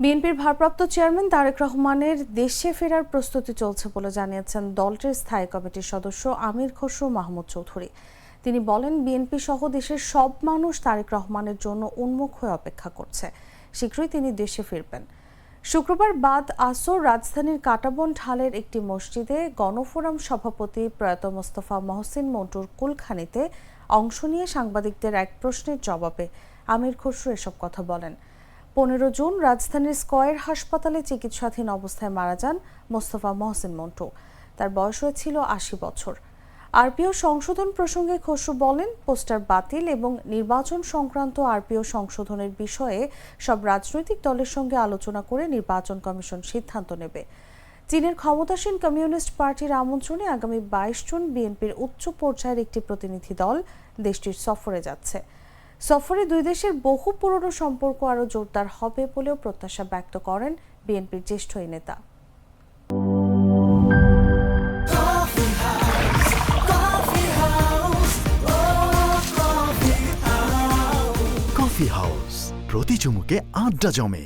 বিএনপির ভারপ্রাপ্ত চেয়ারম্যান তারেক রহমানের দেশে ফেরার প্রস্তুতি চলছে বলে জানিয়েছেন দলটির স্থায়ী কমিটির সদস্য আমির খসরু মাহমুদ চৌধুরী। তিনি বলেন, বিএনপি সহ দেশের সব মানুষ তারেক রহমানের জন্য উন্মুখ হয়ে অপেক্ষা করছে। শীঘ্রই তিনি দেশে ফিরবেন। শুক্রবার বাদ আসর রাজধানীর কাঁটাবন ঢালের একটি মসজিদে গণফোরাম সভাপতি প্রয়াত মোস্তফা মহসিন মন্টুর কুলখানিতে অংশ নিয়ে সাংবাদিকদের এক প্রশ্নের জবাবে আমির খসরু এসব কথা বলেন। 15 জুন রাজধানীর স্কয়ার হাসপাতালে চিকিৎসাধীন অবস্থায় মারা যান মোস্তফা মহসিন মন্টু। তার বয়স হয়েছিল 80 বছর। আরপিও সংশোধন প্রসঙ্গে খসরু বলেন, পোস্টার বাতিল এবং নির্বাচন সংক্রান্ত আরপিও সংশোধনের বিষয়ে সব রাজনৈতিক দলের সঙ্গে আলোচনা করে নির্বাচন কমিশন সিদ্ধান্ত নেবে। চীনের ক্ষমতাসীন কমিউনিস্ট পার্টির আমন্ত্রণে আগামী 22 জুন বিএনপির উচ্চ পর্যায়ের একটি প্রতিনিধি দল দেশটির সফরে যাচ্ছে। সফরে দুই দেশের বহু পুরনো সম্পর্ক আরও জোরদার হবে বলেও প্রত্যাশা ব্যক্ত করেন বিএনপির জ্যেষ্ঠ এই নেতা। কফি হাউস, প্রতি চুমুকে আড্ডা জমে।